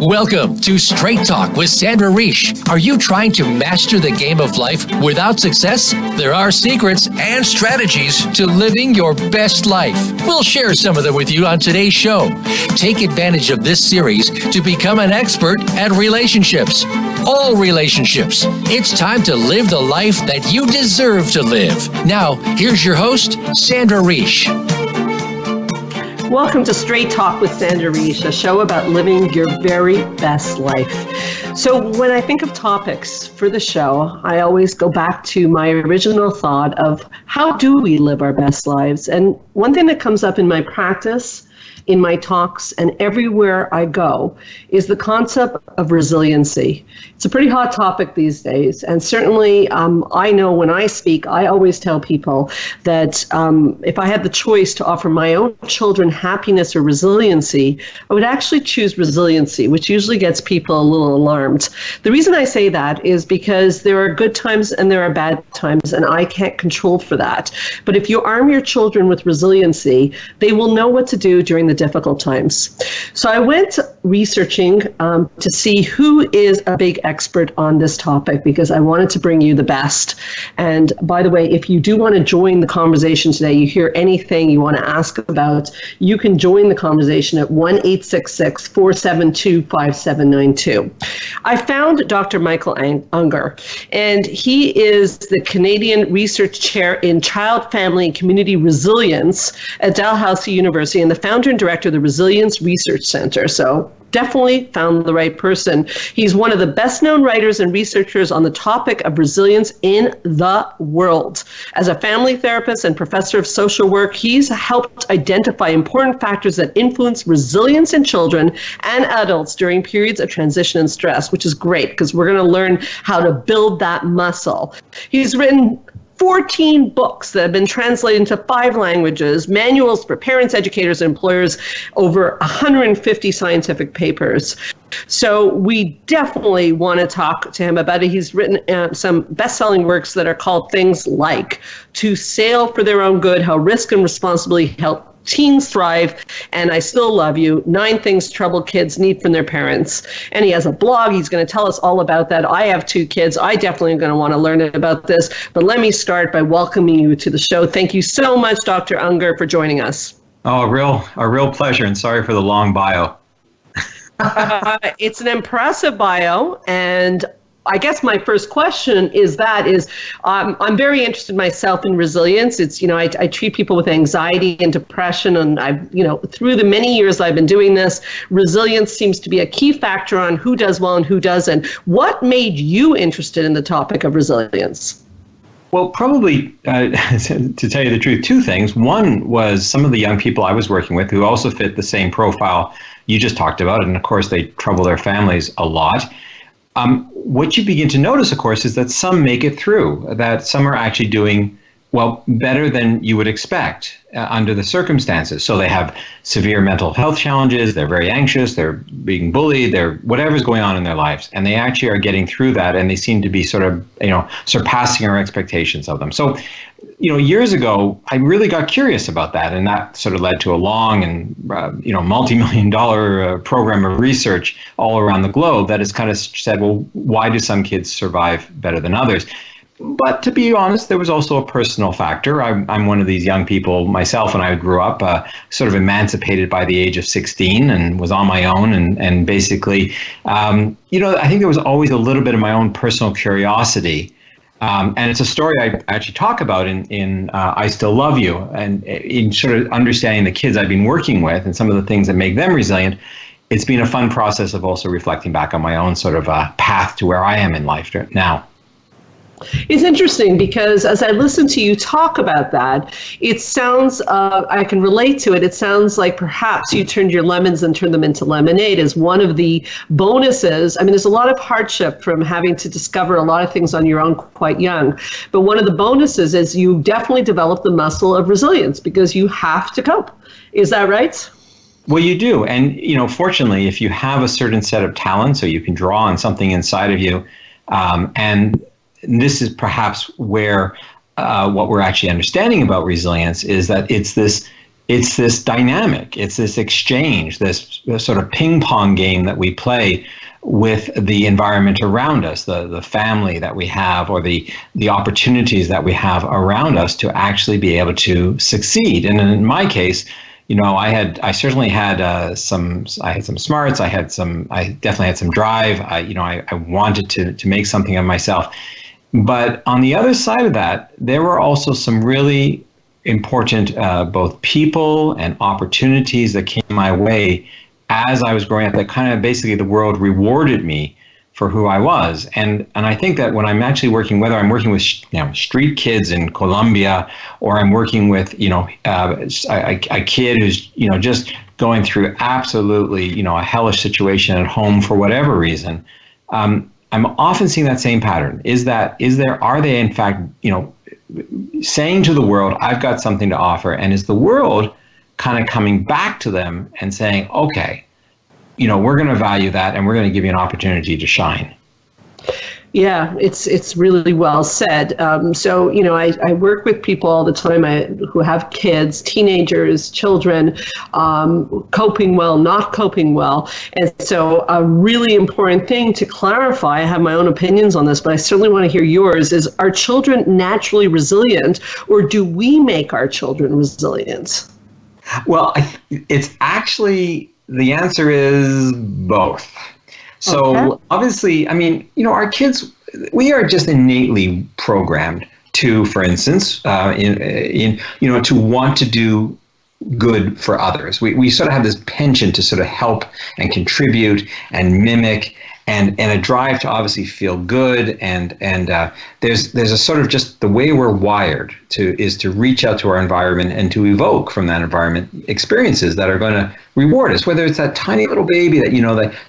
Welcome to Straight Talk with Sandra Reish. Are you trying to master the game of life without success? There are secrets and strategies to living your best life. We'll share some of them with you on today's show. Take advantage of this series to become an expert at relationships. All relationships. It's time to live the life that you deserve to live. Now, here's your host, Sandra Reish. Welcome to Straight Talk with Sandra Reish, a show about living your very best life. So when I think of topics for the show, I always go back to my original thought of how do we live our best lives? And one thing that comes up in my practice, in my talks, and everywhere I go is the concept of resiliency. It's a pretty hot topic these days. And certainly I know when I speak, I always tell people that if I had the choice to offer my own children happiness or resiliency, I would actually choose resiliency, which usually gets people a little alarmed. The reason I say that is because there are good times and there are bad times, and I can't control for that. But if you arm your children with resiliency, they will know what to do during the difficult times. So I went researching to see who is a big expert on this topic, because I wanted to bring you the best. And by the way, if you do want to join the conversation today, you hear anything you want to ask about, you can join the conversation at 1-866-472-5792. I found Dr. Michael Ungar, and he is the Canadian Research Chair in Child, Family, and Community Resilience at Dalhousie University and the founder and director of the Resilience Research Center. So definitely found the right person. He's one of the best known writers and researchers on the topic of resilience in the world. As a family therapist and professor of social work, he's helped identify important factors that influence resilience in children and adults during periods of transition and stress, which is great because we're going to learn how to build that muscle. He's written 14 books that have been translated into 5 languages, manuals for parents, educators, and employers, over 150 scientific papers. So we definitely want to talk to him about it. He's written some best-selling works that are called things like To Sail for Their Own Good, How Risk and Responsibility Help Teens Thrive, and I Still Love You, 9 Things Troubled Kids Need from Their Parents. And he has a blog. He's going to tell us all about that. I have 2 kids. I definitely am going to want to learn about this. But let me start by welcoming you to the show. Thank you so much, Dr. Ungar, for joining us. Oh, a real pleasure, and sorry for the long bio. It's an impressive bio, and I guess my first question is I'm very interested myself in resilience. It's, I treat people with anxiety and depression, and through the many years I've been doing this, resilience seems to be a key factor on who does well and who doesn't. What made you interested in the topic of resilience? Well, probably, to tell you the truth, 2 things. One was some of the young people I was working with who also fit the same profile you just talked about, and of course they trouble their families a lot. What you begin to notice, of course, is that some make it through, that some are actually doing, better than you would expect under the circumstances. So they have severe mental health challenges, they're very anxious, they're being bullied, they're whatever's going on in their lives, and they actually are getting through that, and they seem to be sort of, surpassing our expectations of them. So, years ago, I really got curious about that, and that sort of led to a long and, multi-million-dollar program of research all around the globe that has kind of said, well, why do some kids survive better than others? But to be honest, there was also a personal factor. I'm one of these young people myself, when I grew up, sort of emancipated by the age of 16 and was on my own. And basically, I think there was always a little bit of my own personal curiosity. And it's a story I actually talk about in I Still Love You, and in sort of understanding the kids I've been working with and some of the things that make them resilient. It's been a fun process of also reflecting back on my own sort of path to where I am in life now. It's interesting because as I listen to you talk about that, it sounds, I can relate to it. It sounds like perhaps you turned your lemons and turned them into lemonade as one of the bonuses. I mean, there's a lot of hardship from having to discover a lot of things on your own quite young. But one of the bonuses is you definitely develop the muscle of resilience because you have to cope. Is that right? Well, you do. And, fortunately, if you have a certain set of talents, so you can draw on something inside of you, and this is perhaps where what we're actually understanding about resilience is that it's this it's this dynamic, it's this exchange, this sort of ping pong game that we play with the environment around us, the family that we have, or the opportunities that we have around us to actually be able to succeed. And in my case, I certainly had some smarts. I definitely had some drive. I wanted to make something of myself. But on the other side of that, there were also some really important both people and opportunities that came my way as I was growing up, that kind of basically the world rewarded me for who I was. And I think that when I'm actually working, whether I'm working with street kids in Colombia, or I'm working with a kid who's just going through absolutely a hellish situation at home for whatever reason, I'm often seeing that same pattern. Are they in fact saying to the world, I've got something to offer, and is the world kind of coming back to them and saying, okay, we're going to value that, and we're going to give you an opportunity to shine. Yeah, it's really well said. So, I work with people all the time who have kids, teenagers, children, coping well, not coping well. And so a really important thing to clarify, I have my own opinions on this, but I certainly want to hear yours, is, are children naturally resilient, or do we make our children resilient? Well, it's actually, the answer is both. So obviously, our kids, we are just innately programmed to, for instance, to want to do good for others. We sort of have this penchant to sort of help and contribute and mimic, and a drive to obviously feel good, and there's a sort of, just the way we're wired is to reach out to our environment and to evoke from that environment experiences that are going to reward us, whether it's that tiny little baby that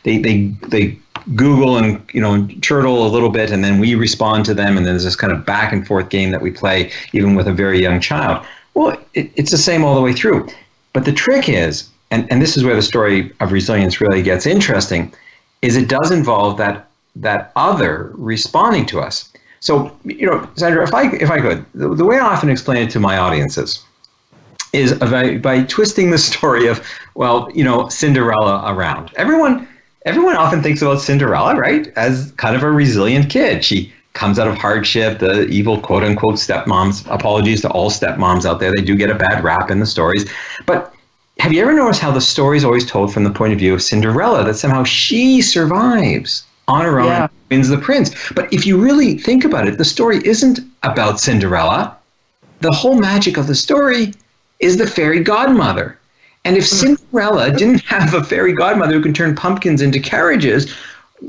they Google and turtle a little bit, and then we respond to them, and there's this kind of back and forth game that we play even with a very young child. Well, it's the same all the way through. But the trick is, and this is where the story of resilience really gets interesting, is it does involve that other responding to us. So, Sandra, if I could, the way I often explain it to my audiences is by twisting the story of, Cinderella around. Everyone often thinks about Cinderella, right, as kind of a resilient kid. She comes out of hardship, the evil quote-unquote stepmoms. Apologies to all stepmoms out there. They do get a bad rap in the stories. But have you ever noticed how the story is always told from the point of view of Cinderella, that somehow she survives on her own and wins the prince? But if you really think about it, the story isn't about Cinderella. The whole magic of the story is the fairy godmother. And if Cinderella didn't have a fairy godmother who can turn pumpkins into carriages,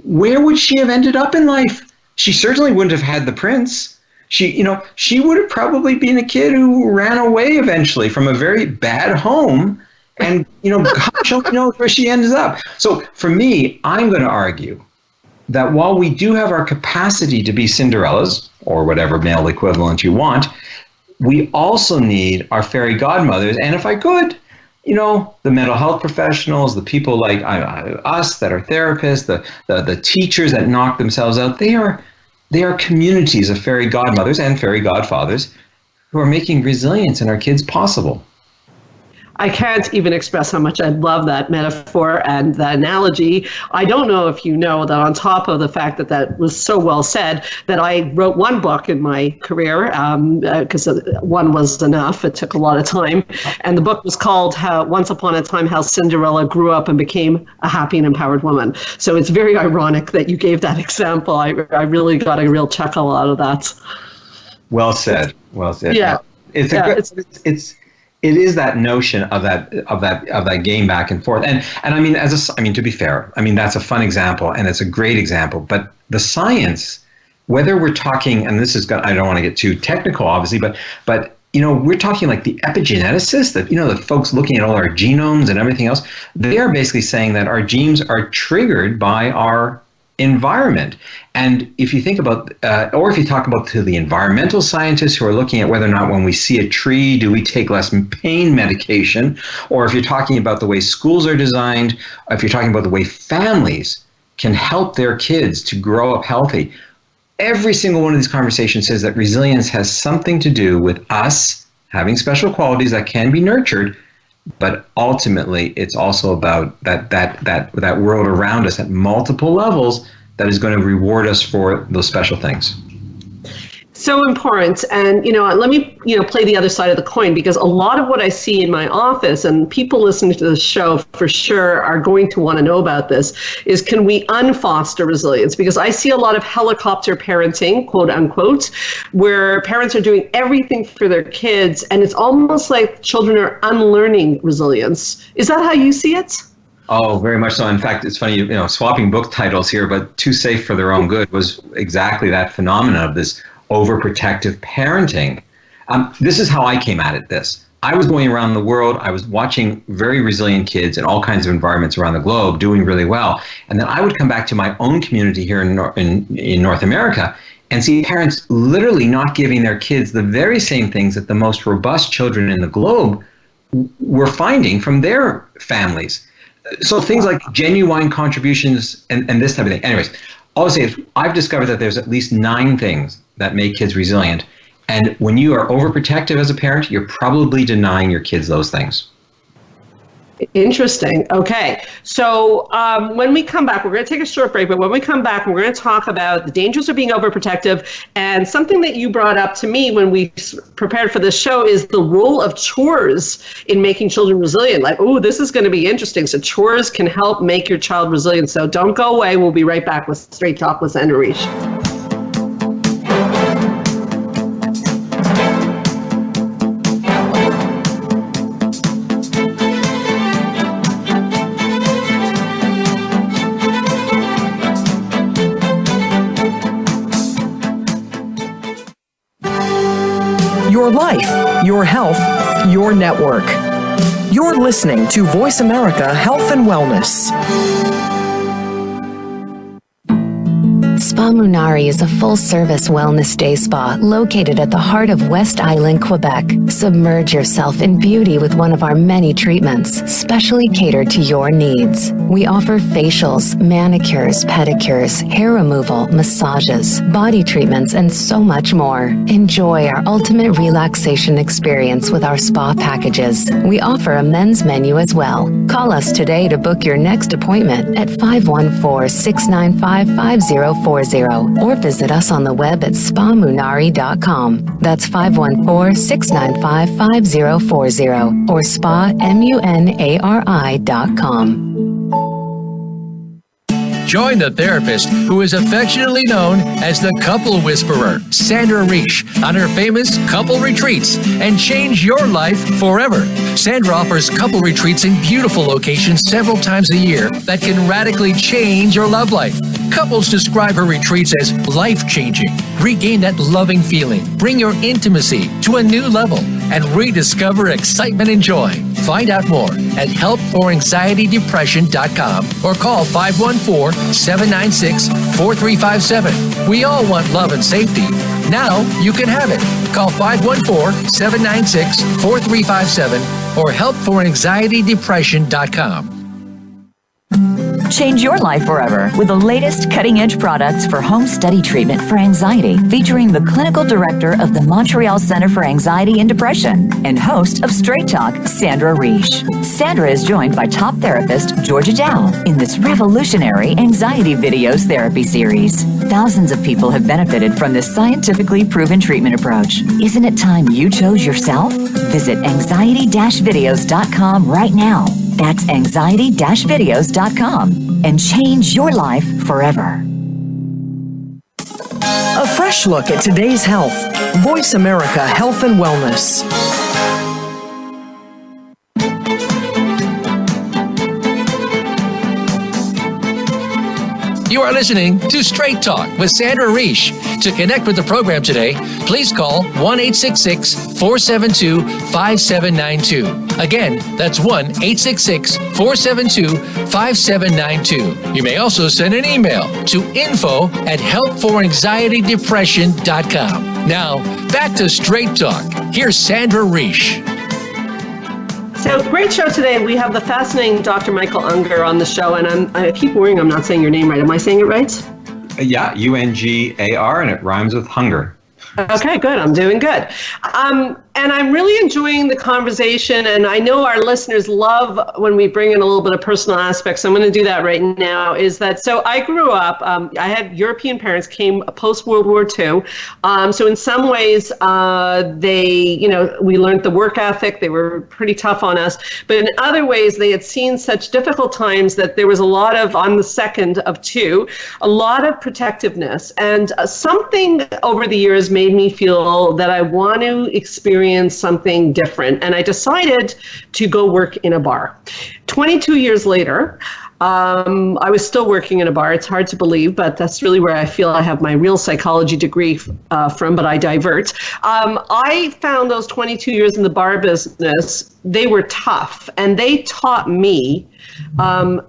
where would she have ended up in life? She certainly wouldn't have had the prince. She would have probably been a kid who ran away eventually from a very bad home. And, gosh only knows where she ends up. So for me, I'm going to argue that while we do have our capacity to be Cinderellas, or whatever male equivalent you want, we also need our fairy godmothers. And if I could, the mental health professionals, the people like us that are therapists, the teachers that knock themselves out, they are communities of fairy godmothers and fairy godfathers who are making resilience in our kids possible. I can't even express how much I love that metaphor and that analogy. I don't know if you know that on top of the fact that was so well said, that I wrote one book in my career, because one was enough. It took a lot of time. And the book was called Once Upon a Time, How Cinderella Grew Up and Became a Happy and Empowered Woman. So it's very ironic that you gave that example. I really got a real chuckle out of that. Well said. Well said. Yeah. It is that notion of that game back and forth, and to be fair, that's a fun example and it's a great example. But the science, whether we're talking, and I don't want to get too technical, obviously, but we're talking like the epigeneticists, that the folks looking at all our genomes and everything else. They are basically saying that our genes are triggered by our environment. And if you think about, or if you talk about to the environmental scientists who are looking at whether or not when we see a tree, do we take less pain medication, or if you're talking about the way schools are designed, if you're talking about the way families can help their kids to grow up healthy, every single one of these conversations says that resilience has something to do with us having special qualities that can be nurtured, but ultimately it's also about that world around us at multiple levels that is going to reward us for those special things. So important. And, let me, play the other side of the coin, because a lot of what I see in my office, and people listening to the show for sure are going to want to know about this, is can we unfoster resilience? Because I see a lot of helicopter parenting, quote unquote, where parents are doing everything for their kids, and it's almost like children are unlearning resilience. Is that how you see it? Oh, very much so. In fact, it's funny, swapping book titles here, but Too Safe for Their Own Good was exactly that phenomenon of this overprotective parenting. This is how I came at this. I was going around the world. I was watching very resilient kids in all kinds of environments around the globe doing really well. And then I would come back to my own community here in North America and see parents literally not giving their kids the very same things that the most robust children in the globe were finding from their families. So things like genuine contributions and this type of thing. Anyways, all I'll say is I've discovered that there's at least 9 things that make kids resilient. And when you are overprotective as a parent, you're probably denying your kids those things. Interesting. Okay. So when we come back, we're going to take a short break, but when we come back, we're going to talk about the dangers of being overprotective. And something that you brought up to me when we prepared for this show is the role of chores in making children resilient. Like, oh, this is going to be interesting. So chores can help make your child resilient. So don't go away. We'll be right back with Straight Talk with Sandra Reish. Your life, your health, your network. You're listening to Voice America Health and Wellness. Spa Munari is a full-service wellness day spa located at the heart of West Island, Quebec. Submerge yourself in beauty with one of our many treatments, specially catered to your needs. We offer facials, manicures, pedicures, hair removal, massages, body treatments, and so much more. Enjoy our ultimate relaxation experience with our spa packages. We offer a men's menu as well. Call us today to book your next appointment at 514-695-5040 or visit us on the web at spamunari.com. That's 514-695-5040 or spamunari.com. Join the therapist who is affectionately known as the Couple Whisperer, Sandra Reish, on her famous couple retreats and change your life forever. Sandra offers couple retreats in beautiful locations several times a year that can radically change your love life. Couples describe her retreats as life-changing. Regain that loving feeling, bring your intimacy to a new level, and rediscover excitement and joy. Find out more at helpforanxietydepression.com or call 514-796-4357. We all want love and safety. Now you can have it. Call 514-796-4357 or helpforanxietydepression.com. Change your life forever with the latest cutting-edge products for home study treatment for anxiety, featuring the clinical director of the Montreal Center for Anxiety and Depression and host of Straight Talk, Sandra Reish. Sandra is joined by top therapist Georgia Dow in this revolutionary anxiety videos therapy series. Thousands of people have benefited from this scientifically proven treatment approach. Isn't it time you chose yourself? Visit anxiety-videos.com right now. That's anxiety-videos.com and change your life forever. A fresh look at today's health. Voice America Health and Wellness. You are listening to Straight Talk with Sandra Reish. To connect with the program today, please call 1-866-472-5792. Again, that's 1-866-472-5792. You may also send an email to info@helpforanxietydepression.com. Now, back to Straight Talk. Here's Sandra Reish. So great show today. We have the fascinating Dr. Michael Ungar on the show, and I keep worrying I'm not saying your name right. Am I saying it right? Yeah, Ungar, and it rhymes with hunger. Okay, good. I'm doing good. And I'm really enjoying the conversation. And I know our listeners love when we bring in a little bit of personal aspects. So I'm going to do that right now. So I grew up, I had European parents, came post World War II. So in some ways, we learned the work ethic. They were pretty tough on us. But in other ways, they had seen such difficult times that there was a lot of, I'm the second of two, a lot of protectiveness. And something over the years made me feel that I want to experience something different. And I decided to go work in a bar. 22 years later, I was still working in a bar. It's hard to believe, but that's really where I feel I have my real psychology degree from, but I divert. I found those 22 years in the bar business, they were tough, and they taught me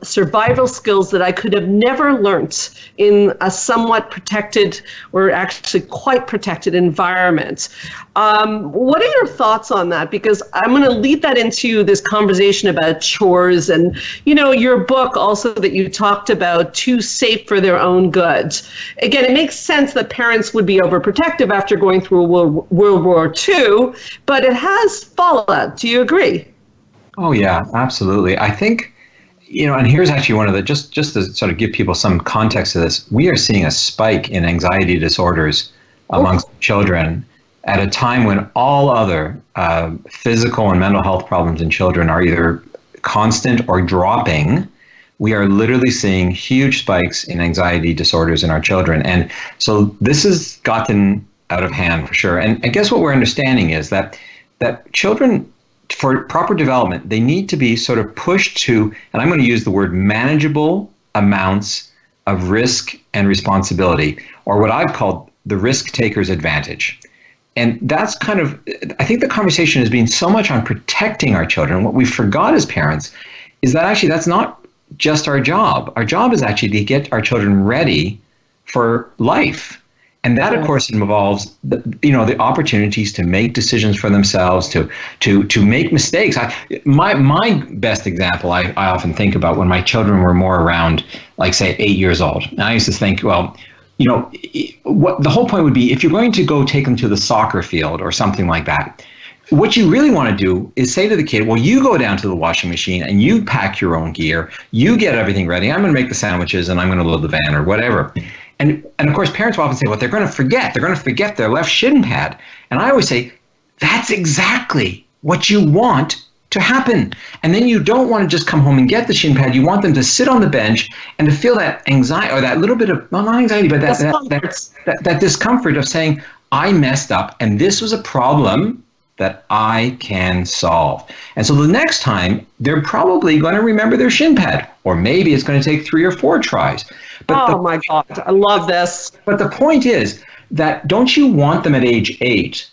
survival skills that I could have never learnt in a somewhat protected, or actually quite protected environment. What are your thoughts on that? Because I'm going to lead that into this conversation about chores and, your book also that you talked about, Too Safe for Their Own Good. Again, it makes sense that parents would be overprotective after going through World War II, but it has fallout. Do you agree? Oh, yeah, absolutely. I think, and here's actually one of the, just to sort of give people some context to this, we are seeing a spike in anxiety disorders amongst children at a time when all other physical and mental health problems in children are either constant or dropping. We are literally seeing huge spikes in anxiety disorders in our children. And so this has gotten out of hand for sure. And I guess what we're understanding is that children, for proper development, they need to be sort of pushed to, and I'm going to use the word manageable amounts of risk and responsibility, or what I've called the risk taker's advantage. And that's kind of, I think the conversation has been so much on protecting our children. What we forgot as parents is that actually that's not just our job. Our job is actually to get our children ready for life. And that, of course, involves the opportunities to make decisions for themselves, to make mistakes. My best example, I often think about when my children were more around, like, say, 8 years old. And I used to think, well, what the whole point would be, if you're going to go take them to the soccer field or something like that, what you really want to do is say to the kid, well, you go down to the washing machine and you pack your own gear, you get everything ready, I'm going to make the sandwiches and I'm going to load the van or whatever. And of course, parents will often say, well, they're going to forget their left shin pad. And I always say, that's exactly what you want to happen. And then you don't want to just come home and get the shin pad. You want them to sit on the bench and to feel that anxiety, or that little bit of, well, not anxiety, but that discomfort of saying, I messed up and this was a problem that I can solve. And so the next time, they're probably going to remember their shin pad, or maybe it's going to take 3 or 4 tries. But my God, I love this. But the point is that, don't you want them at age 8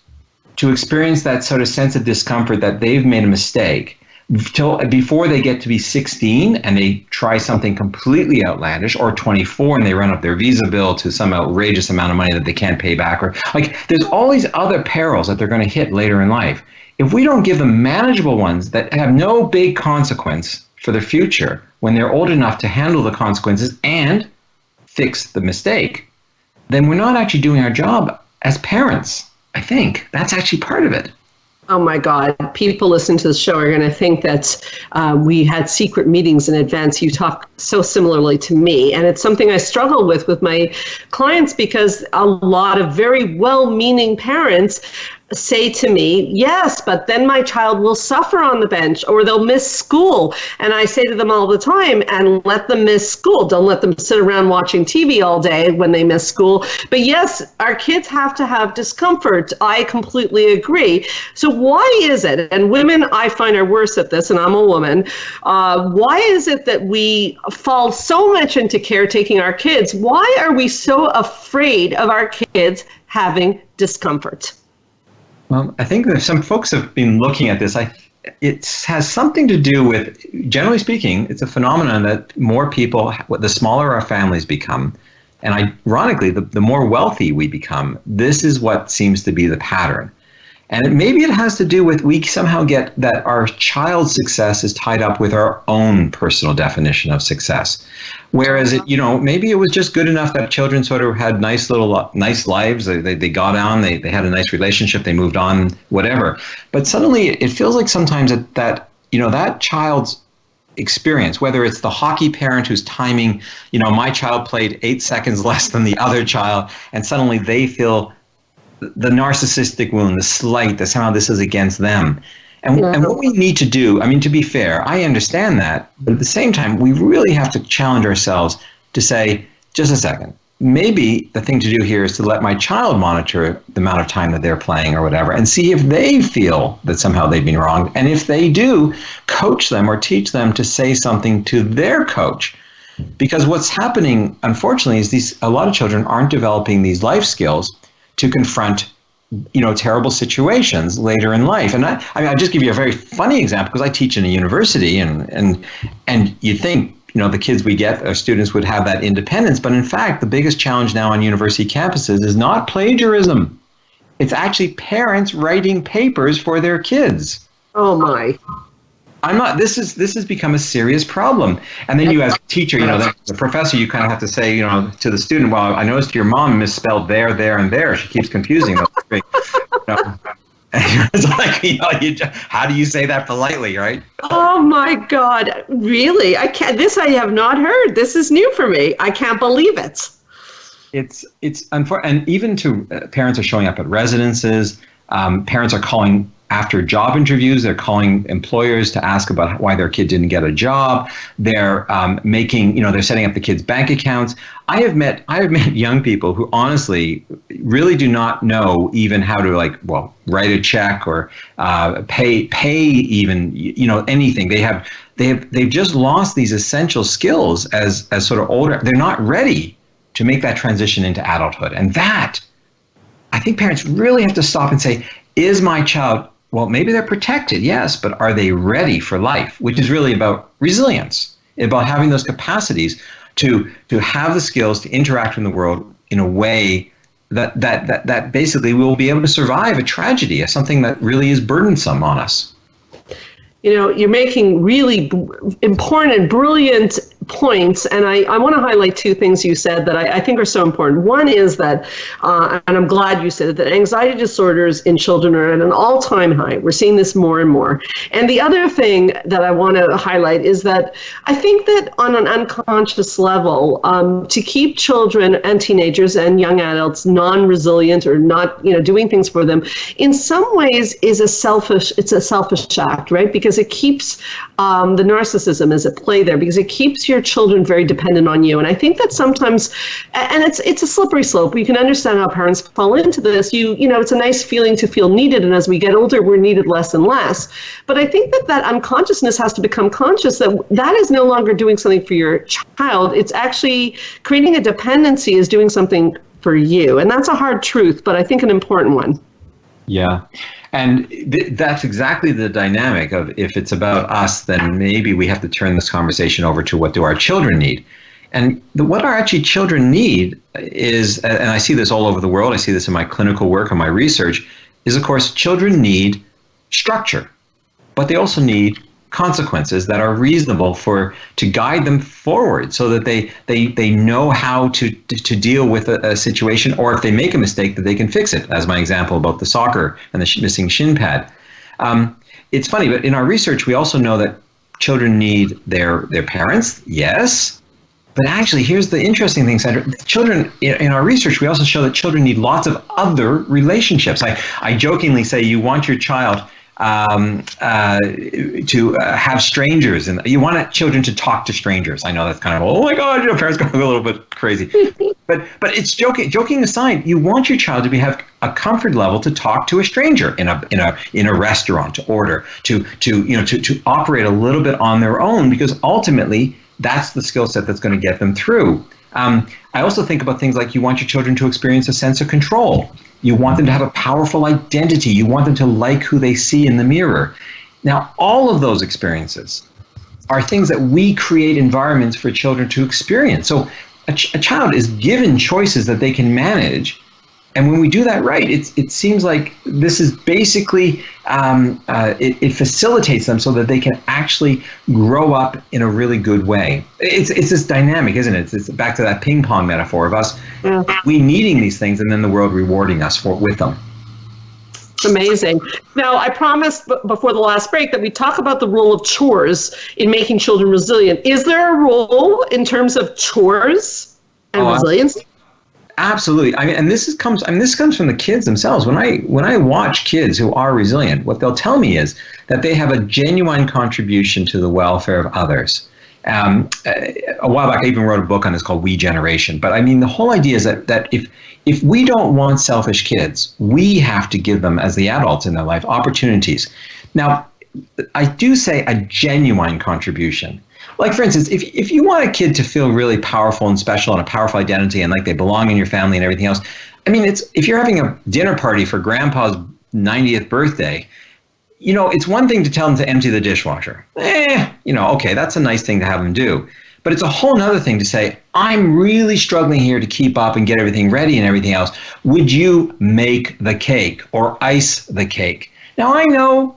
to experience that sort of sense of discomfort that they've made a mistake before they get to be 16 and they try something completely outlandish, or 24 and they run up their visa bill to some outrageous amount of money that they can't pay back, or like there's all these other perils that they're going to hit later in life. If we don't give them manageable ones that have no big consequence for the future when they're old enough to handle the consequences and fix the mistake, then we're not actually doing our job as parents. I think that's actually part of it. Oh my God, people listening to the show are going to think that we had secret meetings in advance. You talk so similarly to me. And it's something I struggle with my clients, because a lot of very well-meaning parents say to me, yes, but then my child will suffer on the bench or they'll miss school. And I say to them all the time, and let them miss school. Don't let them sit around watching TV all day when they miss school. But yes, our kids have to have discomfort. I completely agree. So why is it, and women I find are worse at this, and I'm a woman, why is it that we fall so much into caretaking our kids? Why are we so afraid of our kids having discomfort? Well, I think that some folks have been looking at this. It has something to do with, generally speaking, it's a phenomenon that more people, the smaller our families become, and ironically, the more wealthy we become, this is what seems to be the pattern. And maybe it has to do with we somehow get that our child's success is tied up with our own personal definition of success. Whereas maybe it was just good enough that children sort of had nice lives. They got on, they had a nice relationship, they moved on, whatever. But suddenly it feels like sometimes that child's experience, whether it's the hockey parent who's timing, my child played 8 seconds less than the other child, and suddenly they feel the narcissistic wound, the slight, that somehow this is against them. And what we need to do, to be fair, I understand that, but at the same time, we really have to challenge ourselves to say, just a second, maybe the thing to do here is to let my child monitor the amount of time that they're playing or whatever, and see if they feel that somehow they've been wronged. And if they do, coach them or teach them to say something to their coach. Because what's happening, unfortunately, is a lot of children aren't developing these life skills to confront, terrible situations later in life. And I'll just give you a very funny example, because I teach in a university, and you think, the kids we get, our students, would have that independence. But in fact, the biggest challenge now on university campuses is not plagiarism. It's actually parents writing papers for their kids. Oh my. This has become a serious problem. And then you, as a teacher, the professor, you kind of have to say, to the student, well, I noticed your mom misspelled there, and there. She keeps confusing those three. It's like, how do you say that politely, right? Oh my God, really? I can't. This I have not heard. This is new for me. I can't believe it. It's unfortunate, and even to parents are showing up at residences. Parents are calling after job interviews. They're calling employers to ask about why their kid didn't get a job. They're they're setting up the kids' bank accounts. I have met young people who honestly really do not know even how to write a check or pay even anything. They've just lost these essential skills as sort of older. They're not ready to make that transition into adulthood, and that I think parents really have to stop and say, is my child, well, maybe they're protected, yes, but are they ready for life? Which is really about resilience, about having those capacities to have the skills to interact in the world in a way that basically will be able to survive a tragedy, something that really is burdensome on us. You're making really important and brilliant points, and I want to highlight two things you said that I think are so important. One is that, and I'm glad you said it, that anxiety disorders in children are at an all-time high. We're seeing this more and more. And the other thing that I want to highlight is that I think that on an unconscious level, to keep children and teenagers and young adults non-resilient or not, doing things for them, in some ways is a selfish act, right? Because it keeps the narcissism is at play there, because it keeps your children very dependent on you. And I think that sometimes, and it's a slippery slope. You can understand how parents fall into this. It's a nice feeling to feel needed, and as we get older, we're needed less and less. But I think that unconsciousness has to become conscious, that is no longer doing something for your child. It's actually creating a dependency is doing something for you. And that's a hard truth, but I think an important one. Yeah. And that's exactly the dynamic of, if it's about us, then maybe we have to turn this conversation over to what do our children need. And what our actually children need is, and I see this all over the world, I see this in my clinical work and my research, is of course children need structure, but they also need consequences that are reasonable to guide them forward, so that they know how to deal with a situation, or if they make a mistake, that they can fix it, as my example about the soccer and the missing shin pad. It's funny, but in our research, we also know that children need their parents, yes, but actually, here's the interesting thing, Sandra. Children, in our research, we also show that children need lots of other relationships. I jokingly say, you want your child to have strangers, and you want children to talk to strangers. I know that's kind of, oh my God, parents go a little bit crazy, but it's joking aside, you want your child to have a comfort level to talk to a stranger in a restaurant, to order, to operate a little bit on their own, because ultimately that's the skill set that's going to get them through. I also think about things like, you want your children to experience a sense of control. You want them to have a powerful identity. You want them to like who they see in the mirror. Now, all of those experiences are things that we create environments for children to experience. So a child is given choices that they can manage, And when we do that right, it seems like this is basically, it facilitates them so that they can actually grow up in a really good way. It's this dynamic, isn't it? It's back to that ping pong metaphor of us, we needing these things and then the world rewarding us with them. Amazing. Now, I promised before the last break that we talk about the role of chores in making children resilient. Is there a role in terms of chores and resilience? Absolutely. I mean, and this comes from the kids themselves. When I watch kids who are resilient, what they'll tell me is that they have a genuine contribution to the welfare of others. A while back, I even wrote a book on this called We Generation. But I mean, the whole idea is that if we don't want selfish kids, we have to give them, as the adults in their life, opportunities. Now, I do say a genuine contribution. Like, for instance, if you want a kid to feel really powerful and special and a powerful identity and like they belong in your family and everything else, I mean, if you're having a dinner party for grandpa's 90th birthday, it's one thing to tell them to empty the dishwasher. Okay, that's a nice thing to have them do. But it's a whole nother thing to say, I'm really struggling here to keep up and get everything ready and everything else. Would you make the cake or ice the cake? Now, I know,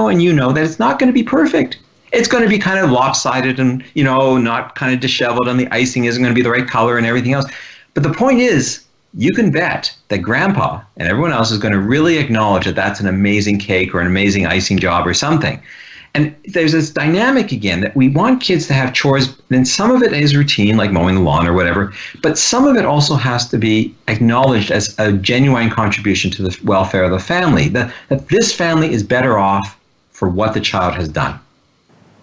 and you know that it's not going to be perfect. It's going to be kind of lopsided and, not kind of disheveled, and the icing isn't going to be the right color and everything else. But the point is, you can bet that grandpa and everyone else is going to really acknowledge that that's an amazing cake or an amazing icing job or something. And there's this dynamic again that we want kids to have chores, and some of it is routine, like mowing the lawn or whatever, but some of it also has to be acknowledged as a genuine contribution to the welfare of the family, that this family is better off for what the child has done.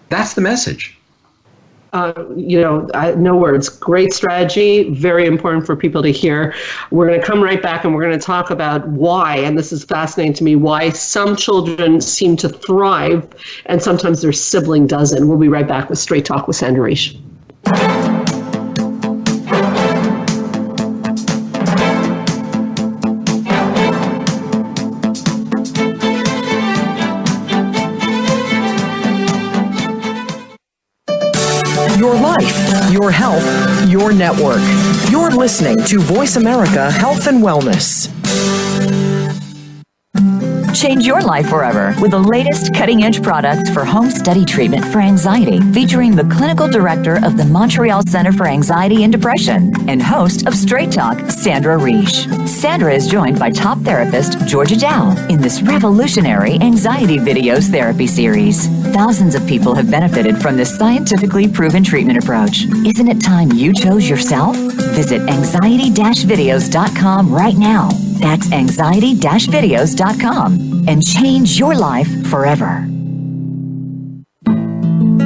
That's the message. No words. Great strategy. Very important for people to hear. We're going to come right back and we're going to talk about why, and this is fascinating to me, why some children seem to thrive and sometimes their sibling doesn't. We'll be right back with Straight Talk with Sandra Reish. Your life, your health, your network. You're listening to Voice America Health and Wellness. Change your life forever with the latest cutting-edge products for home study treatment for anxiety, featuring the clinical director of the Montreal Center for Anxiety and Depression and host of Straight Talk, Sandra Reish. Sandra is joined by top therapist Georgia Dow in this revolutionary anxiety videos therapy series. Thousands of people have benefited from this scientifically proven treatment approach. Isn't it time you chose yourself? Visit anxiety-videos.com right now. That's anxiety-videos.com and change your life forever.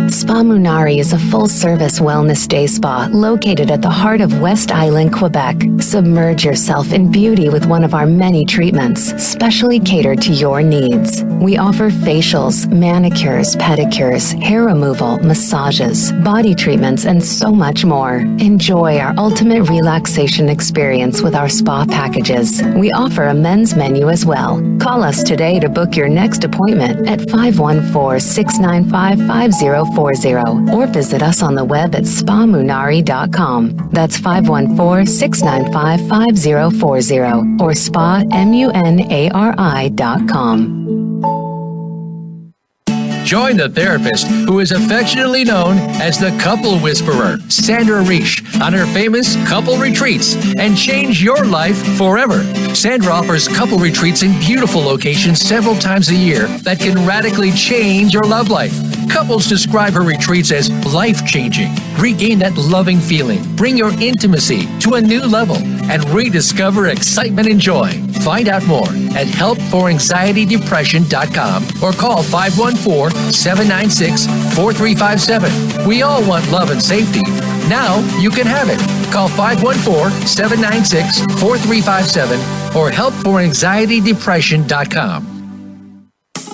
Spa Munari is a full-service wellness day spa located at the heart of West Island, Quebec. Submerge yourself in beauty with one of our many treatments, specially catered to your needs. We offer facials, manicures, pedicures, hair removal, massages, body treatments, and so much more. Enjoy our ultimate relaxation experience with our spa packages. We offer a men's menu as well. Call us today to book your next appointment at 514-695-5040 or visit us on the web at spamunari.com. That's 514-695-5040 or spamunari.com. Join the therapist who is affectionately known as the Couple Whisperer, Sandra Reish, on her famous couple retreats and change your life forever. Sandra offers couple retreats in beautiful locations several times a year that can radically change your love life. Couples describe her retreats as life-changing. Regain that loving feeling, bring your intimacy to a new level, and rediscover excitement and joy. Find out more at helpforanxietydepression.com or call 514-796-4357. We all want love and safety. Now you can have it. Call 514-796-4357 or helpforanxietydepression.com.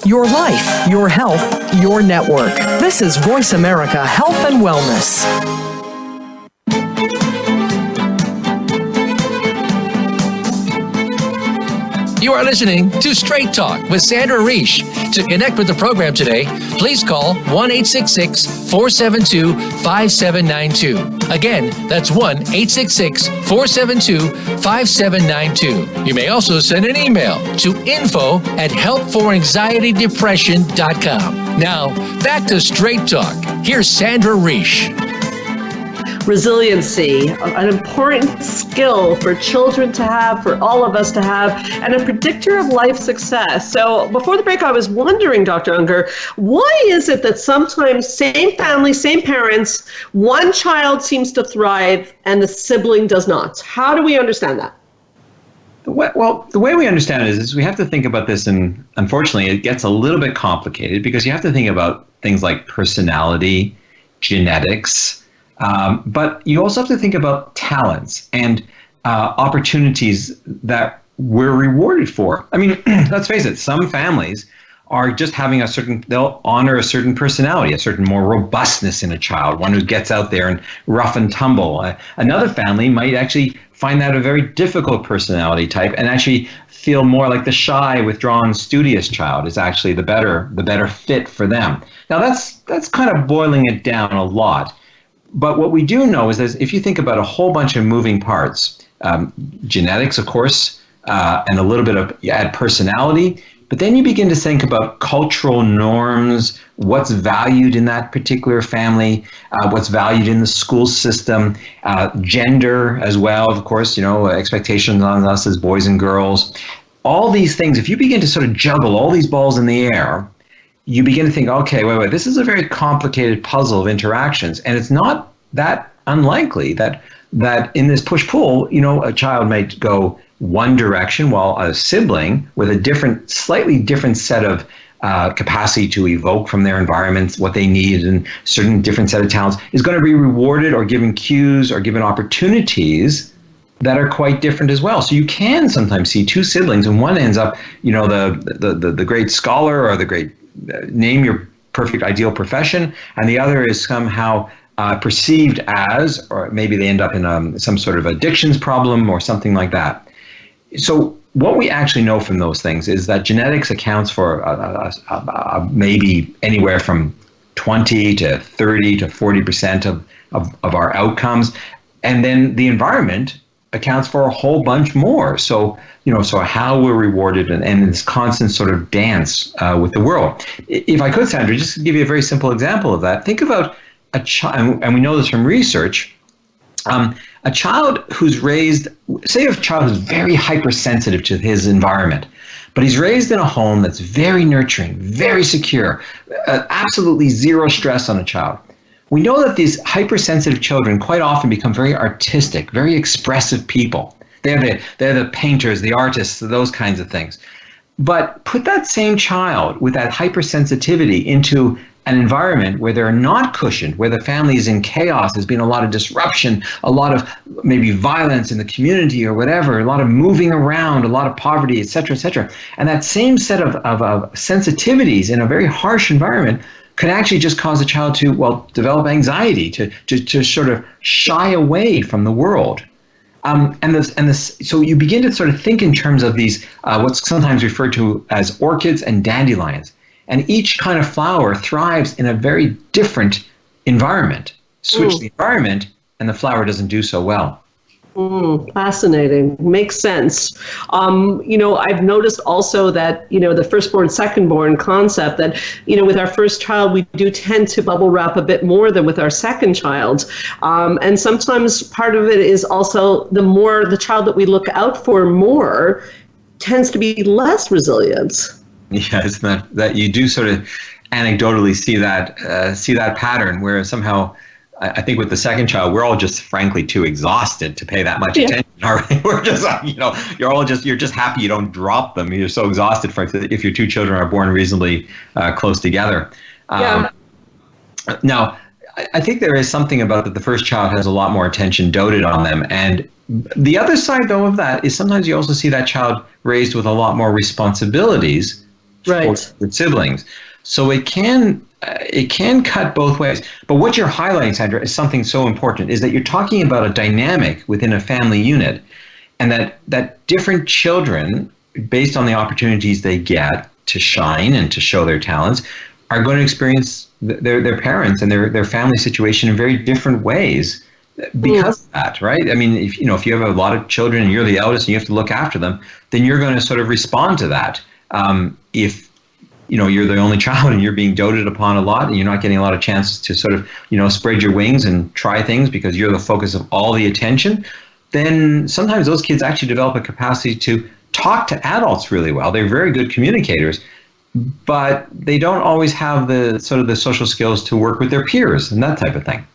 Your life, your health, your network. This is Voice America Health and Wellness. You are listening to Straight Talk with Sandra Reish. To connect with the program today, please call 1-866-472-5792. Again, that's 1-866-472-5792. You may also send an email to info@helpforanxietydepression.com. Now, back to Straight Talk. Here's Sandra Reish. Resiliency, an important skill for children to have, for all of us to have, and a predictor of life success. So before the break, I was wondering, Dr. Ungar, why is it that sometimes same family, same parents, one child seems to thrive and the sibling does not? How do we understand that? Well, the way we understand it is we have to think about this, and unfortunately it gets a little bit complicated because you have to think about things like personality, genetics, but you also have to think about talents and opportunities that we're rewarded for. I mean, let's face it, some families are just having they'll honor a certain personality, a certain more robustness in a child, one who gets out there and rough and tumble. Another family might actually find that a very difficult personality type and actually feel more like the shy, withdrawn, studious child is actually the better fit for them. Now that's kind of boiling it down a lot. But what we do know is that if you think about a whole bunch of moving parts, genetics, of course, and a little bit of add personality, but then you begin to think about cultural norms, what's valued in that particular family, what's valued in the school system, gender as well, of course, expectations on us as boys and girls. All these things, if you begin to sort of juggle all these balls in the air, you begin to think, okay, wait, this is a very complicated puzzle of interactions. And it's not that unlikely that in this push-pull, a child might go one direction while a sibling with a slightly different set of capacity to evoke from their environments what they need and certain different set of talents is going to be rewarded or given cues or given opportunities that are quite different as well. So you can sometimes see two siblings and one ends up, the great scholar or the great name your perfect ideal profession, and the other is somehow perceived as, or maybe they end up in some sort of addictions problem or something like that. So what we actually know from those things is that genetics accounts for maybe anywhere from 20 to 30 to 40% of our outcomes, and then the environment accounts for a whole bunch more. So, so how we're rewarded and this constant sort of dance with the world. If I could, Sandra, just to give you a very simple example of that, think about a child, and we know this from research, a child who's raised, say a child who's very hypersensitive to his environment, but he's raised in a home that's very nurturing, very secure, absolutely zero stress on a child. We know that these hypersensitive children quite often become very artistic, very expressive people. They're the painters, the artists, those kinds of things. But put that same child with that hypersensitivity into an environment where they're not cushioned, where the family is in chaos, there's been a lot of disruption, a lot of maybe violence in the community or whatever, a lot of moving around, a lot of poverty, et cetera, et cetera. And that same set of sensitivities in a very harsh environment could actually just cause a child to, develop anxiety, to sort of shy away from the world. So you begin to sort of think in terms of these, what's sometimes referred to as orchids and dandelions. And each kind of flower thrives in a very different environment. Switch the environment, and the flower doesn't do so well. Fascinating. Makes sense. I've noticed also that, the firstborn, secondborn concept that, with our first child, we do tend to bubble wrap a bit more than with our second child. And sometimes part of it is also the more the child that we look out for more tends to be less resilient. Yeah, it's that you do sort of anecdotally see that pattern where somehow I think with the second child, we're all just frankly too exhausted to pay that much attention. All right? We're just, you're just happy you don't drop them. You're so exhausted if your two children are born reasonably close together. Now, I think there is something about that the first child has a lot more attention doted on them. And the other side, though, of that is sometimes you also see that child raised with a lot more responsibilities with siblings. So it can cut both ways. But what you're highlighting, Sandra, is something so important, is that you're talking about a dynamic within a family unit, and that different children based on the opportunities they get to shine and to show their talents, are going to experience their parents and their family situation in very different ways because of that, right? I mean, if you have a lot of children and you're the eldest and you have to look after them, then you're going to sort of respond to that. If you're the only child and you're being doted upon a lot and you're not getting a lot of chances to sort of, spread your wings and try things because you're the focus of all the attention, then sometimes those kids actually develop a capacity to talk to adults really well. They're very good communicators, but they don't always have the sort of the social skills to work with their peers and that type of thing.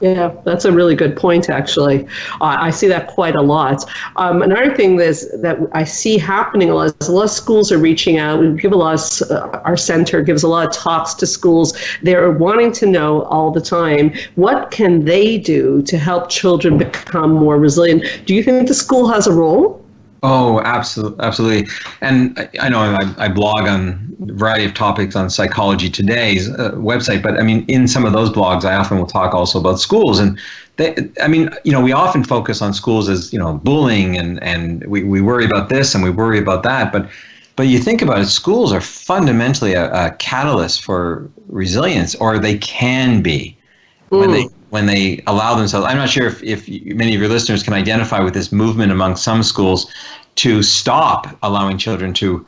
Yeah, that's a really good point, actually. I see that quite a lot. Another thing that I see happening a lot is a lot of schools are reaching out. We give a lot of, our center gives a lot of talks to schools. They're wanting to know all the time, what can they do to help children become more resilient? Do you think the school has a role? Oh, absolutely. And I know I blog on a variety of topics on Psychology Today's website, but I mean, in some of those blogs, I often will talk also about schools. And we often focus on schools as, bullying and we worry about this and we worry about that. But you think about it, schools are fundamentally a catalyst for resilience, or they can be when they allow themselves. I'm not sure if many of your listeners can identify with this movement among some schools to stop allowing children to,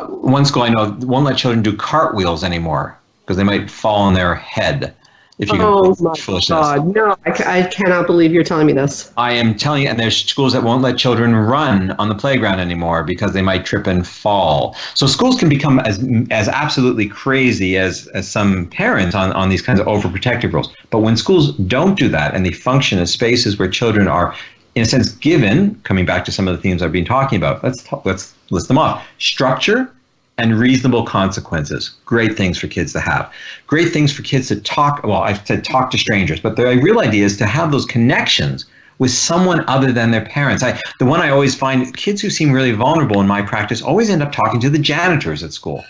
one school I know won't let children do cartwheels anymore because they might fall on their head. If you my God, no, I cannot believe you're telling me this. I am telling you, and there's schools that won't let children run on the playground anymore because they might trip and fall. So schools can become as absolutely crazy as some parents on these kinds of overprotective rules. But when schools don't do that and they function as spaces where children are, in a sense, given, coming back to some of the themes I've been talking about, let's list them off: structure and reasonable consequences. Great things for kids to have. Great things for kids to talk, well, I've said talk to strangers, but the real idea is to have those connections with someone other than their parents. The one I always find, kids who seem really vulnerable in my practice always end up talking to the janitors at school.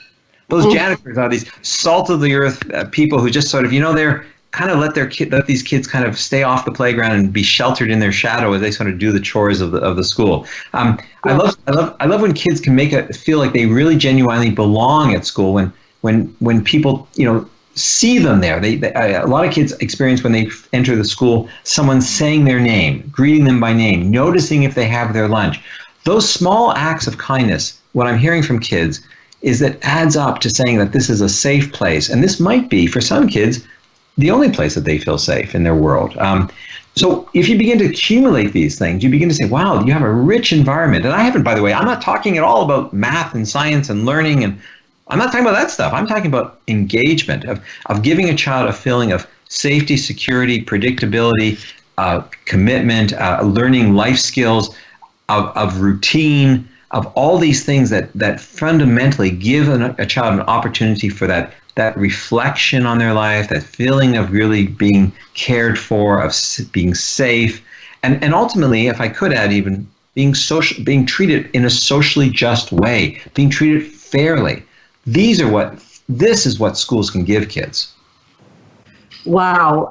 Those janitors are these salt of the earth people who just sort of, they're kind of let these kids kind of stay off the playground and be sheltered in their shadow as they sort of do the chores of the school. I love when kids can feel like they really genuinely belong at school when people see them there. A lot of kids experience when they enter the school someone saying their name, greeting them by name, noticing if they have their lunch. Those small acts of kindness, what I'm hearing from kids is that adds up to saying that this is a safe place, and this might be for some kids the only place that they feel safe in their world. So if you begin to accumulate these things, you begin to say, wow, you have a rich environment. And by the way, I'm not talking at all about math and science and learning, and I'm not talking about that stuff. I'm talking about engagement, of giving a child a feeling of safety, security, predictability, commitment, learning life skills, of routine, of all these things that fundamentally give a child an opportunity for that reflection on their life, that feeling of really being cared for, of being safe, and ultimately, if I could add, even being treated in a socially just way, being treated fairly. This is what schools can give kids. Wow.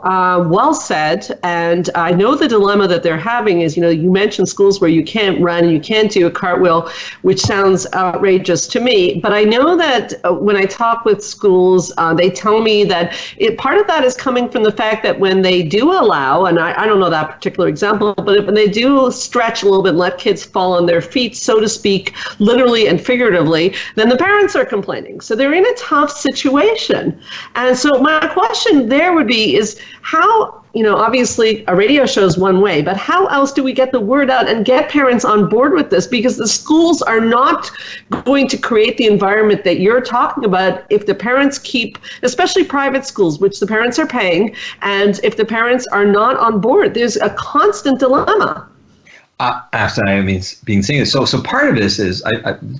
Well said. And I know the dilemma that they're having is, you mentioned schools where you can't run, you can't do a cartwheel, which sounds outrageous to me. But I know that when I talk with schools, they tell me that part of that is coming from the fact that when they do allow, and I don't know that particular example, but when they do stretch a little bit and let kids fall on their feet, so to speak, literally and figuratively, then the parents are complaining. So they're in a tough situation. And so my question there would be is how, obviously a radio show is one way, but how else do we get the word out and get parents on board with this? Because the schools are not going to create the environment that you're talking about if the parents keep, especially private schools, which the parents are paying, and if the parents are not on board, there's a constant dilemma. Being seen. So part of this is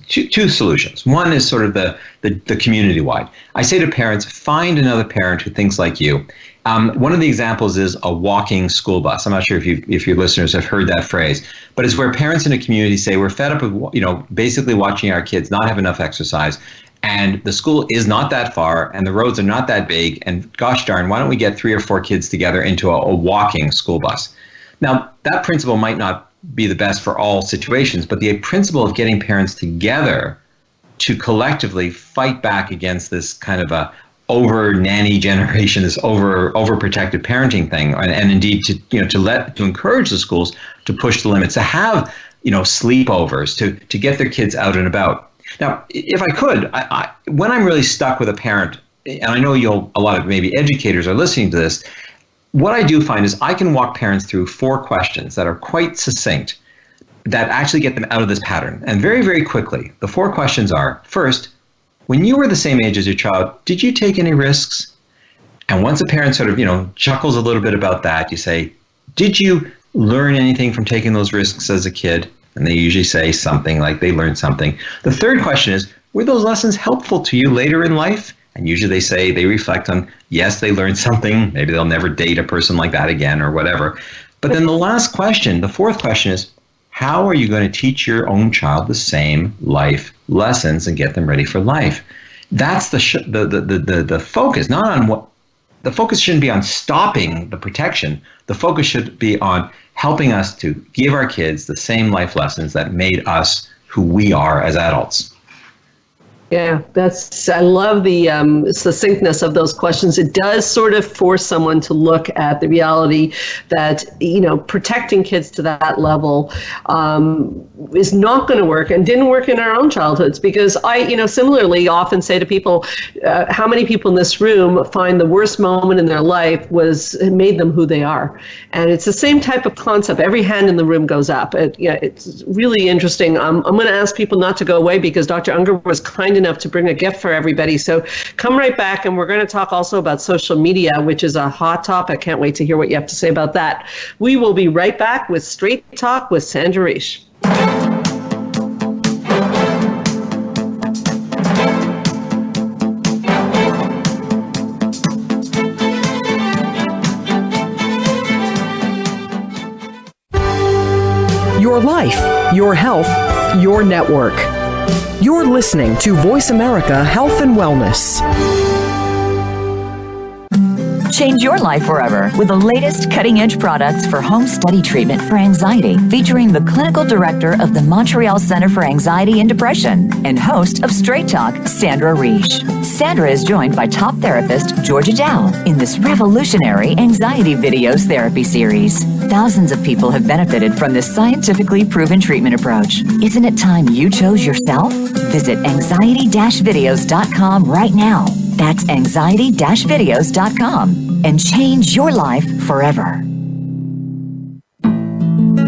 two solutions. One is sort of the community-wide. I say to parents, find another parent who thinks like you. One of the examples is a walking school bus. I'm not sure if your listeners have heard that phrase, but it's where parents in a community say, we're fed up with basically watching our kids not have enough exercise, and the school is not that far, and the roads are not that big, and gosh darn, why don't we get 3 or 4 kids together into a walking school bus? Now, that principle might not be the best for all situations, but the principle of getting parents together to collectively fight back against this kind of a over nanny generation, this overprotective parenting thing, and indeed to encourage the schools to push the limits, to have sleepovers, to get their kids out and about. Now, if I could, I when I'm really stuck with a parent, and I know a lot of maybe educators are listening to this, what I do find is I can walk parents through 4 questions that are quite succinct that actually get them out of this pattern. And very, very quickly, the 4 questions are, first, when you were the same age as your child, did you take any risks? And once a parent sort of, chuckles a little bit about that, you say, did you learn anything from taking those risks as a kid? And they usually say something like they learned something. The third question is, were those lessons helpful to you later in life? And usually they reflect on, yes, they learned something. Maybe they'll never date a person like that again or whatever. But then the last question, the 4th question is, how are you going to teach your own child the same life lessons and get them ready for life? That's the focus, not on what. The focus shouldn't be on stopping the protection. The focus should be on helping us to give our kids the same life lessons that made us who we are as adults. Yeah, I love the succinctness of those questions. It does sort of force someone to look at the reality that, protecting kids to that level is not going to work and didn't work in our own childhoods. Because I, similarly often say to people, how many people in this room find the worst moment in their life it made them who they are? And it's the same type of concept. Every hand in the room goes up. It's really interesting. I'm going to ask people not to go away because Dr. Ungar was kind enough to bring a gift for everybody. So come right back, and we're going to talk also about social media, which is a hot topic. Can't wait to hear what you have to say about that. We will be right back with Straight Talk with Sandra Reish. Your life, your health, your network. You're listening to Voice America Health and Wellness. Change your life forever with the latest cutting-edge products for home study treatment for anxiety, featuring the clinical director of the Montreal Center for Anxiety and Depression and host of Straight Talk, Sandra Reish. Sandra is joined by top therapist Georgia Dow in this revolutionary anxiety videos therapy series. Thousands of people have benefited from this scientifically proven treatment approach. Isn't it time you chose yourself? Visit anxiety-videos.com right now. That's anxiety-videos.com and change your life forever.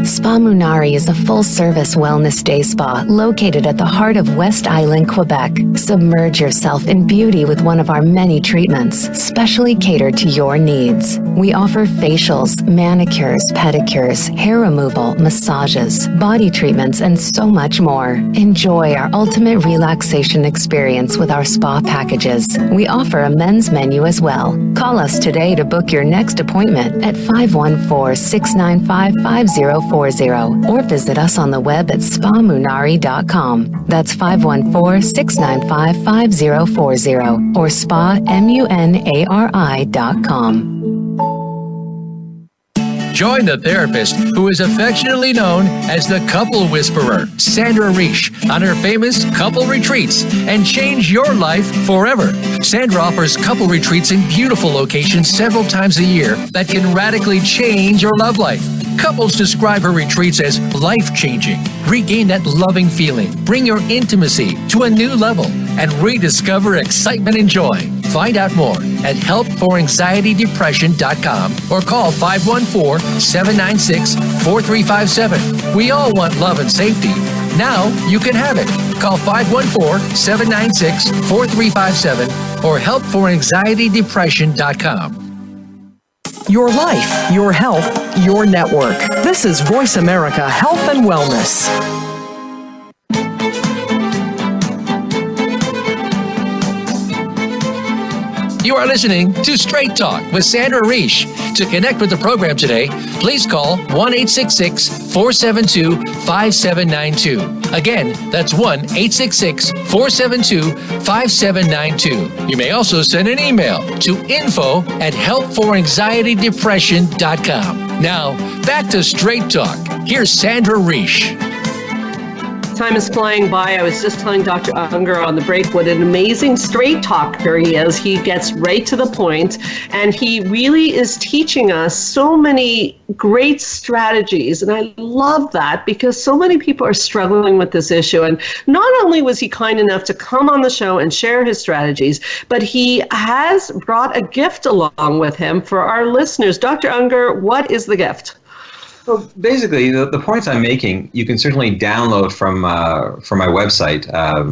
Spa Munari is a full-service wellness day spa located at the heart of West Island, Quebec. Submerge yourself in beauty with one of our many treatments, specially catered to your needs. We offer facials, manicures, pedicures, hair removal, massages, body treatments, and so much more. Enjoy our ultimate relaxation experience with our spa packages. We offer a men's menu as well. Call us today to book your next appointment at 514-695-5040 or visit us on the web at spamunari.com. That's 514-695-5040 or spamunari.com. Join the therapist who is affectionately known as the Couple Whisperer, Sandra Reish, on her famous couple retreats and change your life forever. Sandra offers couple retreats in beautiful locations several times a year that can radically change your love life. Couples describe her retreats as life-changing. Regain that loving feeling, bring your intimacy to a new level, and rediscover excitement and joy. Find out more at helpforanxietydepression.com or call 514-796-4357. We all want love and safety. Now you can have it. Call 514-796-4357 or helpforanxietydepression.com. Your life, your health, your network. This is Voice America Health and Wellness. You are listening to Straight Talk with Sandra Reish. To connect with the program today, please call 1-866-472-5792. Again, that's 1-866-472-5792. You may also send an email to info@helpforanxietydepression.com. Now, back to Straight Talk. Here's Sandra Reish. Time is flying by. I was just telling Dr. Ungar on the break what an amazing straight talker he is. He gets right to the point, and he really is teaching us so many great strategies. And I love that because so many people are struggling with this issue. And not only was he kind enough to come on the show and share his strategies, but he has brought a gift along with him for our listeners. Dr. Ungar, what is the gift? So basically, the points I'm making, you can certainly download from my website,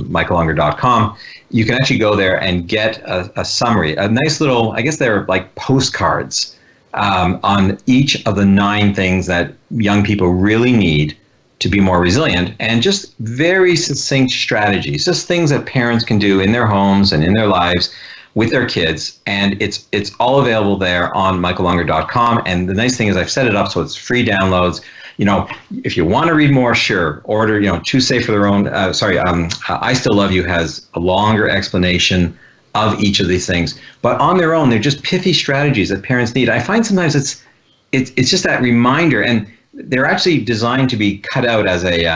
michaelungar.com. You can actually go there and get a summary, a nice little, I guess they're like postcards on each of the 9 things that young people really need to be more resilient, and just very succinct strategies, just things that parents can do in their homes and in their lives with their kids, and it's all available there on michaelungar.com. And the nice thing is I've set it up so it's free downloads. If you want to read more, sure, order, Too Safe for Their Own. I Still Love You has a longer explanation of each of these things. But on their own, they're just pithy strategies that parents need. I find sometimes it's just that reminder, and they're actually designed to be cut out as a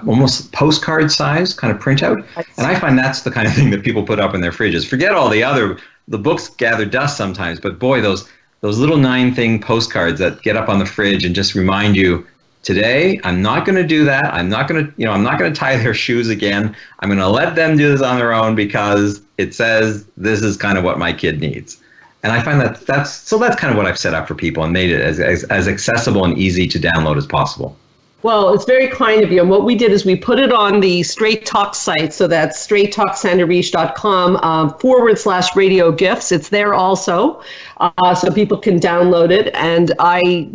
almost postcard size kind of printout. And I find that's the kind of thing that people put up in their fridges. Forget all the books gather dust sometimes, but boy, those little 9-thing postcards that get up on the fridge and just remind you, today, I'm not going to do that. I'm not going to tie their shoes again. I'm going to let them do this on their own because it says this is kind of what my kid needs. And I find that's kind of what I've set up for people and made it as accessible and easy to download as possible. Well, it's very kind of you. And what we did is we put it on the Straight Talk site. So that's straighttalksandrareish.com /radio gifts. It's there also. So people can download it. And I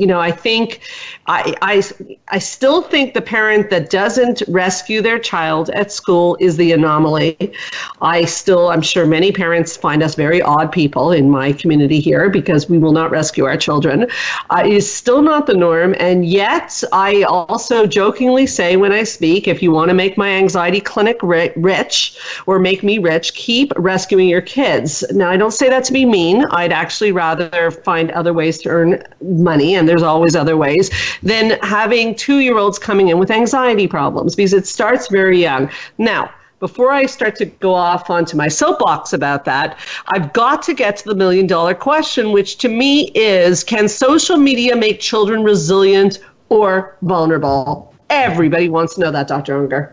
still think the parent that doesn't rescue their child at school is the anomaly. I'm sure many parents find us very odd people in my community here because we will not rescue our children. It is still not the norm. And yet I also jokingly say when I speak, if you want to make my anxiety clinic rich or make me rich, keep rescuing your kids. Now, I don't say that to be mean. I'd actually rather find other ways to earn money, and there's always other ways, than having 2-year-olds coming in with anxiety problems, because it starts very young. Now, before I start to go off onto my soapbox about that, I've got to get to the $1 million question, which to me is, can social media make children resilient or vulnerable? Everybody wants to know that, Dr. Ungar.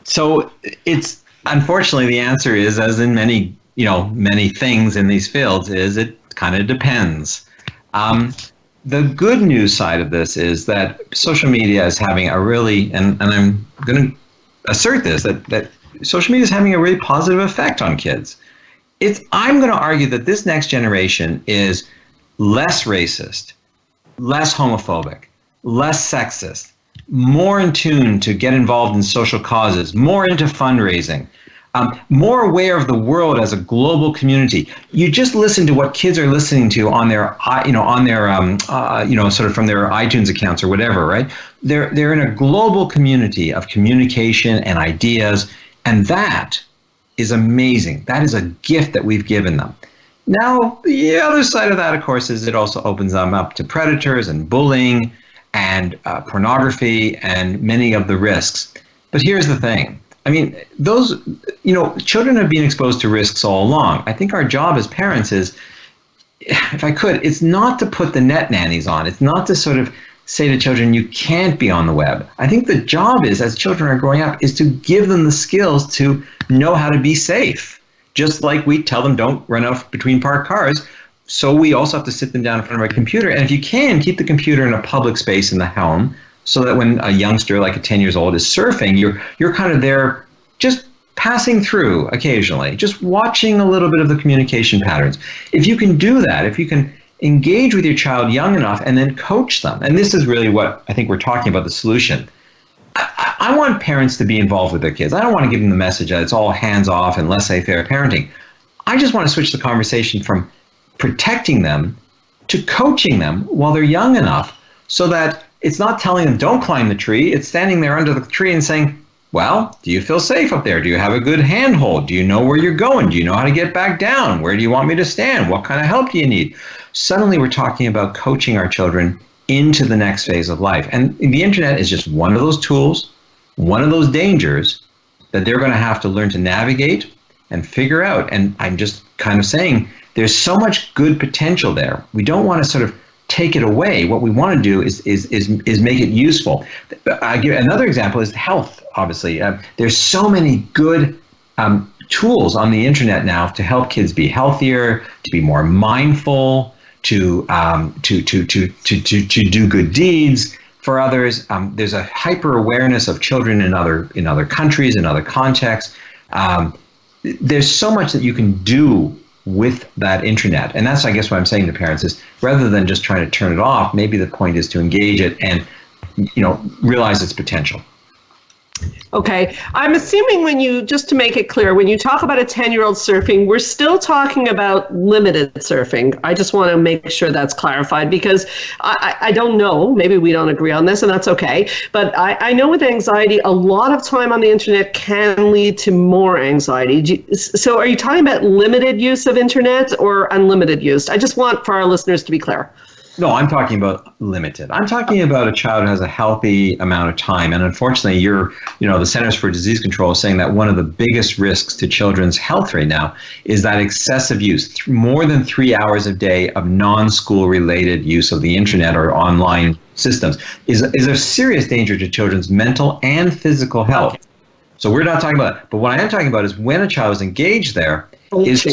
So it's, unfortunately, the answer is, as in many things in these fields, is it kind of depends. The good news side of this is that social media is having a really, and I'm going to assert this, that social media is having a really positive effect on kids. I'm going to argue that this next generation is less racist, less homophobic, less sexist, more in tune to get involved in social causes, more into fundraising, more aware of the world as a global community. You just listen to what kids are listening to on their, sort of from their iTunes accounts or whatever, right? They're in a global community of communication and ideas, and that is amazing. That is a gift that we've given them. Now, the other side of that, of course, is it also opens them up to predators and bullying and pornography and many of the risks. But here's the thing. I mean, those, children have been exposed to risks all along. I think our job as parents is, if I could, it's not to put the net nannies on. It's not to sort of say to children, you can't be on the web. I think the job is, as children are growing up, is to give them the skills to know how to be safe. Just like we tell them don't run out between parked cars, so we also have to sit them down in front of a computer. And if you can, keep the computer in a public space in the home, so that when a youngster like 10 years old is surfing, you're kind of there just passing through occasionally, just watching a little bit of the communication patterns. If you can do that, if you can engage with your child young enough and then coach them, and this is really what I think we're talking about, the solution. I want parents to be involved with their kids. I don't want to give them the message that it's all hands off and laissez-faire parenting. I just want to switch the conversation from protecting them to coaching them while they're young enough, so that it's not telling them don't climb the tree. It's standing there under the tree and saying, well, do you feel safe up there? Do you have a good handhold? Do you know where you're going? Do you know how to get back down? Where do you want me to stand? What kind of help do you need? Suddenly we're talking about coaching our children into the next phase of life. And the internet is just one of those tools, one of those dangers that they're going to have to learn to navigate and figure out. And I'm just kind of saying there's so much good potential there. We don't want to sort of take it away. What we want to do is make it useful. I give another example is health. Obviously, there's so many good tools on the internet now to help kids be healthier, to be more mindful, to do good deeds for others. There's a hyper awareness of children in other countries, in other contexts. There's so much that you can do with that internet. And that's, I guess, what I'm saying to parents is, rather than just trying to turn it off, maybe the point is to engage it and, realize its potential. Okay. I'm assuming just to make it clear, when you talk about a 10-year-old surfing, we're still talking about limited surfing. I just want to make sure that's clarified, because I don't know, maybe we don't agree on this, and that's okay. But I know with anxiety, a lot of time on the internet can lead to more anxiety. So are you talking about limited use of internet or unlimited use? I just want for our listeners to be clear. No, I'm talking about limited. I'm talking about a child who has a healthy amount of time. And unfortunately, the Centers for Disease Control is saying that one of the biggest risks to children's health right now is that excessive use, more than 3 hours a day of non-school related use of the internet or online systems is a serious danger to children's mental and physical health. So we're not talking about it. But what I am talking about is when a child is engaged there is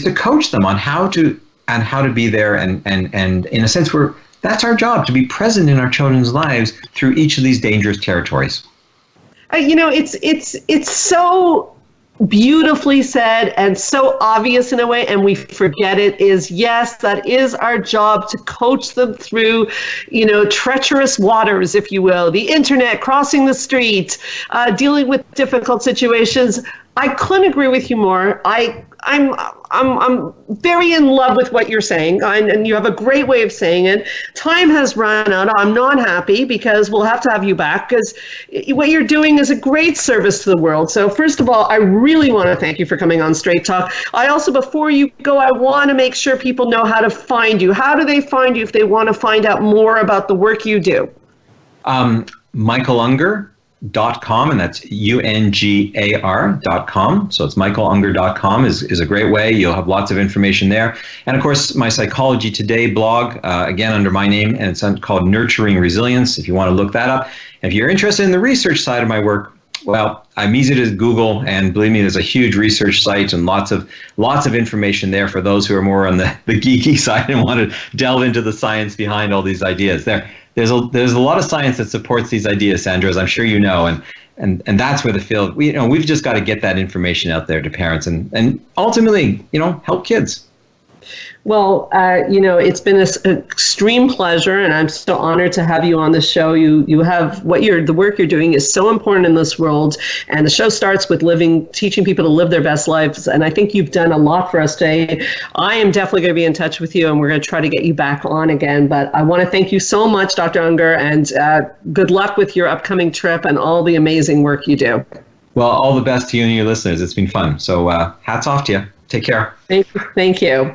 to coach them on how to be there, and in a sense that's our job, to be present in our children's lives through each of these dangerous territories. It's so beautifully said and so obvious in a way, and we forget it, is yes, that is our job, to coach them through, treacherous waters, if you will, the internet, crossing the street, dealing with difficult situations. I couldn't agree with you more. I'm very in love with what you're saying, and you have a great way of saying it. Time has run out. I'm not happy, because we'll have to have you back, because what you're doing is a great service to the world. So first of all, I really want to thank you for coming on Straight Talk. I also, before you go, I want to make sure people know how to find you. How do they find you if they want to find out more about the work you do? Ungar.com, and that's UNGAR.com. So it's michaelunger.com is a great way. You'll have lots of information there. And of course, my Psychology Today blog, again, under my name, and it's called Nurturing Resilience, if you want to look that up. And if you're interested in the research side of my work, well, I'm easy to Google, and believe me, there's a huge research site and lots of information there for those who are more on the geeky side and want to delve into the science behind all these ideas. There's a lot of science that supports these ideas, Sandra, as I'm sure you know, and that's where the field, we've just got to get that information out there to parents and ultimately, help kids. Well, it's been an extreme pleasure, and I'm so honored to have you on the show. You have the work you're doing is so important in this world, and the show starts with teaching people to live their best lives. And I think you've done a lot for us today. I am definitely going to be in touch with you, and we're going to try to get you back on again. But I want to thank you so much, Dr. Ungar, and good luck with your upcoming trip and all the amazing work you do. Well, all the best to you and your listeners. It's been fun. So hats off to you. Take care. Thank you.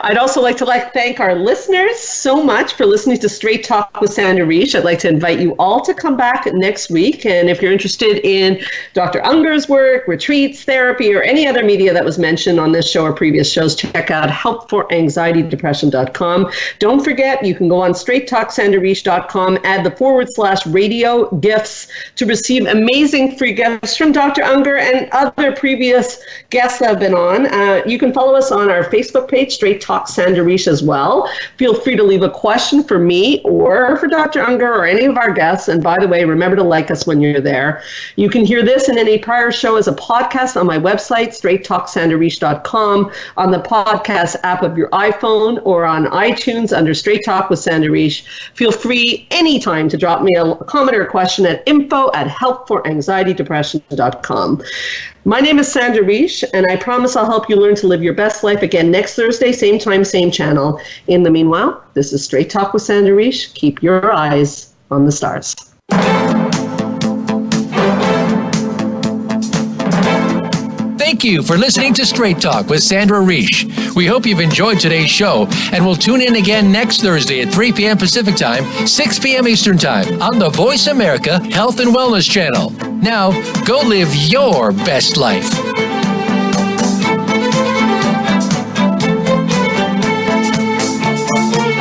I'd also like to thank our listeners so much for listening to Straight Talk with Sandra Reich. I'd like to invite you all to come back next week. And if you're interested in Dr. Ungar's work, retreats, therapy, or any other media that was mentioned on this show or previous shows, check out helpforanxietydepression.com. Don't forget, you can go on straighttalksandrareich.com, add the /radio gifts to receive amazing free gifts from Dr. Ungar and other previous guests that have been on. You can follow us on our Facebook page, Straight Talk Sandra Reish, as well. Feel free to leave a question for me or for Dr. Ungar or any of our guests. And by the way, remember to like us when you're there. You can hear this and any prior show as a podcast on my website, straighttalksandrareish.com, on the podcast app of your iPhone, or on iTunes under Straight Talk with Sandra Reish. Feel free anytime to drop me a comment or a question at info@helpforanxietydepression.com. My name is Sandra Reish, and I promise I'll help you learn to live your best life again next Thursday, same time, same channel. In the meanwhile, this is Straight Talk with Sandra Reish. Keep your eyes on the stars. Thank you for listening to Straight Talk with Sandra Reish. We hope you've enjoyed today's show, and we'll tune in again next Thursday at 3 p.m. Pacific Time, 6 p.m. Eastern Time on the Voice America Health and Wellness Channel. Now, go live your best life.